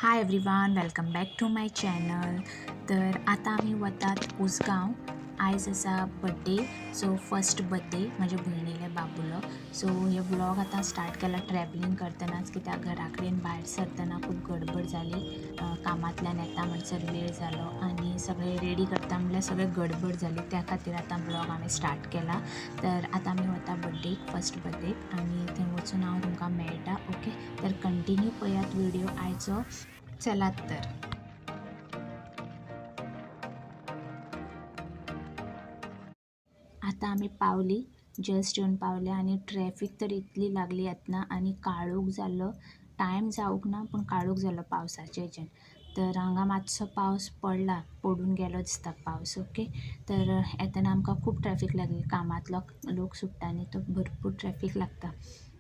High everyone, welcome back to my channel. तर आता आम्ही वतात उसगांव. आयज आसा बड्डे, सो फर्स्ट बड्डे म्हज्या भयणीले बाबूलो. सो हे व्लॉग आता स्टार्ट केला ट्रॅवलिंग करतनाच, कित्याक घरा कडेन भायर सरतना खूब गडबड जाली. कामांतल्यान येता म्हणसर वेळ जालो आनी सगळे रेडी करता म्हणल्यार सगळे गडबड जाली. त्या खातीर आतां ब्लॉग हांवें स्टार्ट केला. तर आतां आमी वता बड्डेक, फर्स्ट बड्डेक, आनी थंय वचून हांव तुमकां मेळटा. ओके, तर कंटिन्यू पळयात व्हिडिओ आयचो. चलात तर. आता आम्ही पावली, जस्ट येवन पावले आनी ट्रॅफिक तर इतली लागली येतना आनी काळोख जाल्लो. टायम जावंक ना पूण काळोख जाल्लो पावसाचे हेच्यान. तर हांगा मातसो पावस पडून गेलो दिसता पावस. ओके, तर येतना आमकां खूब ट्रॅफिक लागली. कामांतलो लोक सुट्टा न्ही, तो भरपूर ट्रॅफिक लागता.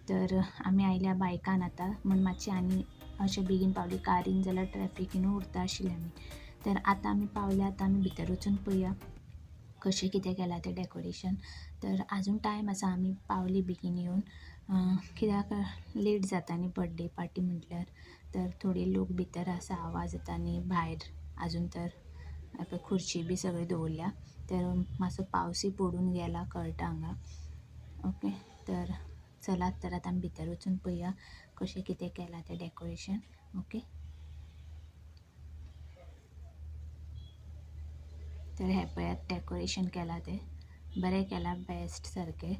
तर आमी आयल्या बायकान आतां, म्हण मातशी आनी अशें बेगीन पावली. कारीन जाल्यार ट्रॅफिकीनूय उरता आशिल्ले आमी. तर आतां आमी पावले. आतां आमी भितर वचून पळया कशें कितें केलां तें डेकोरेशन. तर आजून टायम आसा, आमी पावली बेगीन येवन, कित्याक लेट जाता न्ही बड्डे पार्टी म्हटल्यार. तर थोडे लोक भितर आसा, आवाज येता न्ही भायर. आजून तर खुर्ची बी सगळी दवरल्या. तर मातसो पावसूय पडून गेला कळटा हांगा. ओके, तर चलात तर आतां आमी भितर वचून पळया कशें कितें केलां तें डेकोरेशन. ओके, तर हे पळयात डेकोरेशन केलां तें बरें केलां, बेस्ट सारकें.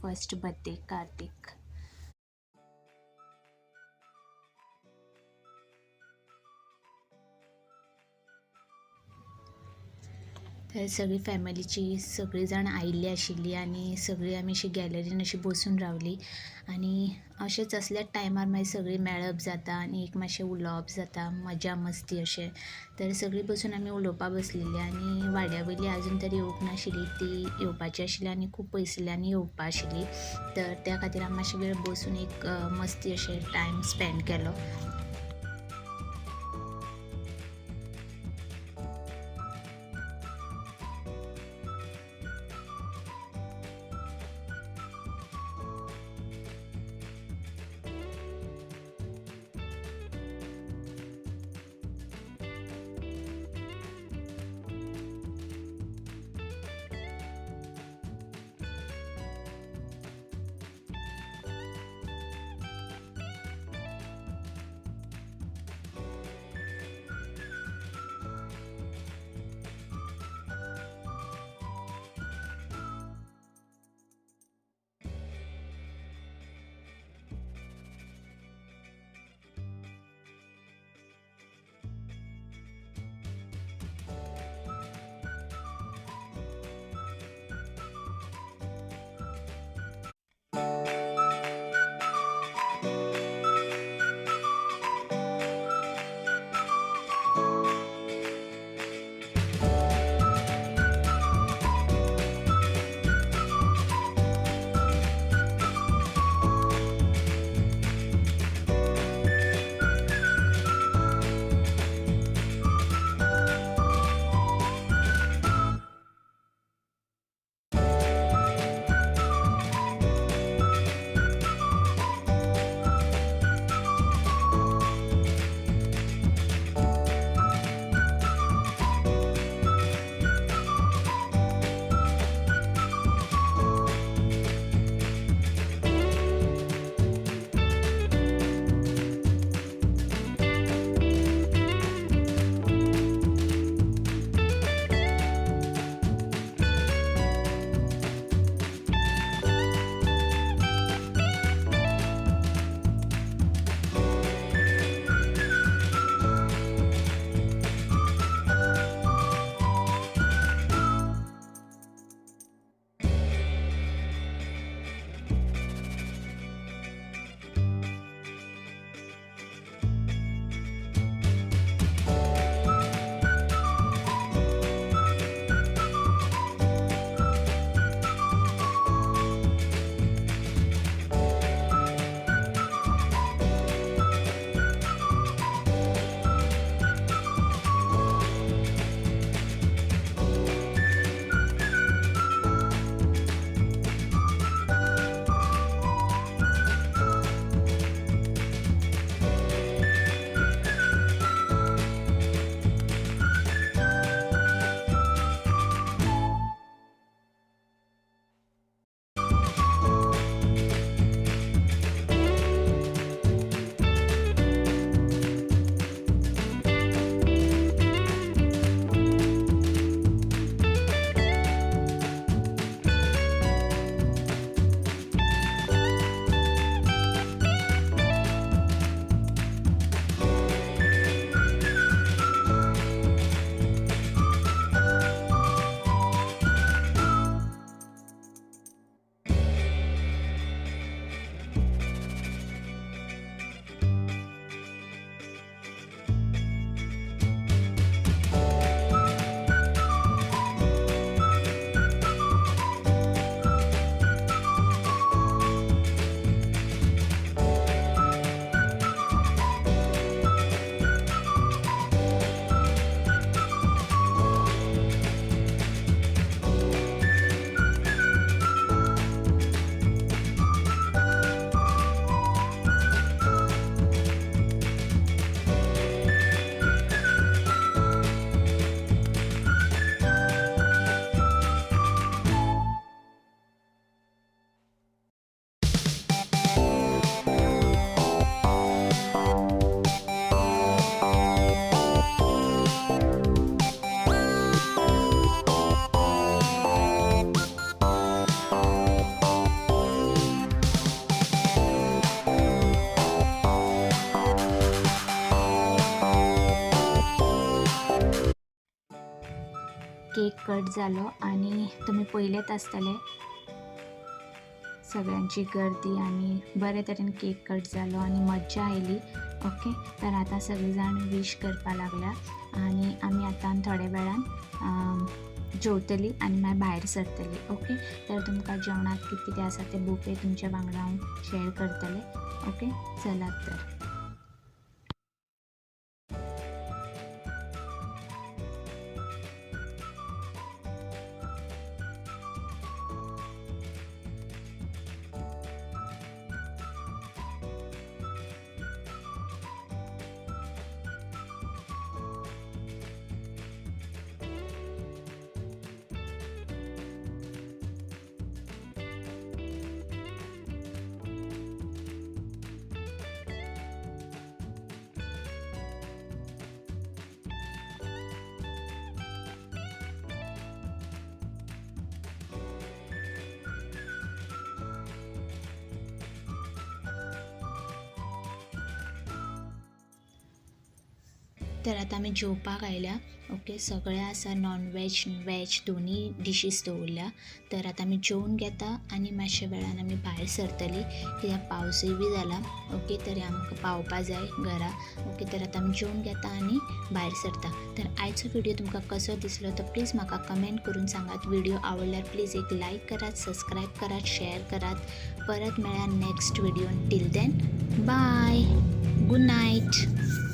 First birthday Kartik. तर सगळी फॅमिलीची सगळी जाण आयिल्ली आशिल्ली आनी सगळीं आमी अशी गॅलरीन अशी बसून रावली. आनी अशेंच असल्याच टायमार मागीर सगळीं मेळप जाता आनी एक मातशें उलोवप जाता, मजा मस्ती अशें. तर सगळीं बसून आमी उलोवपाक बसलेलीं आनी वाड्या वयली आजून तरी येवंक नाशिल्ली. ती येवपाची आशिल्ली आनी खूब पयसुल्ल्यान येवपा आशिल्ली. तर त्या खातीर आमी मातशे वेळ बसून एक मस्ती अशें टायम स्पेंड केलो. कट जालो आणि तुम्ही पळयलेत आसतले सगळ्यांची गर्दी आणि बरे तरेन केक कट जालो आणि मज्जा आयली. ओके, तर आता सगळीं जाण विश करपा लागल्या आणि आमी आतां थोड्या वेळान जेवतली आणि मागीर भायर सरतली. ओके, तर तुमकां जेवणात कितें कितें आसा ते बुफे तुमच्या वांगडा हांव शेअर करतले. ओके, चलात तर. तर आता आमी जेवपाक आयल्या. ओके, सगळे आसा नॉन वेज वेज दोनी डिशीज दवरल्या. तर आता आमी जेवून घेता आणि मातशे वेळान आमी भायर सरतली कित्याक पावसूय बी जाला. ओके, तरी आमकां पावपा जाय घरा. ओके, तर आता आमी जेवून घेता आणि भायर सरता. तर आयचो व्हिडिओ तुमकां कसो दिसलो तो प्लीज म्हाका कमेंट करून सांगात. व्हिडिओ आवडल्यार प्लीज एक लायक करात, सबस्क्राईब करात, शेअर करात. परत मेळ्या नेक्स्ट व्हिडिओन. Till then bye, good night.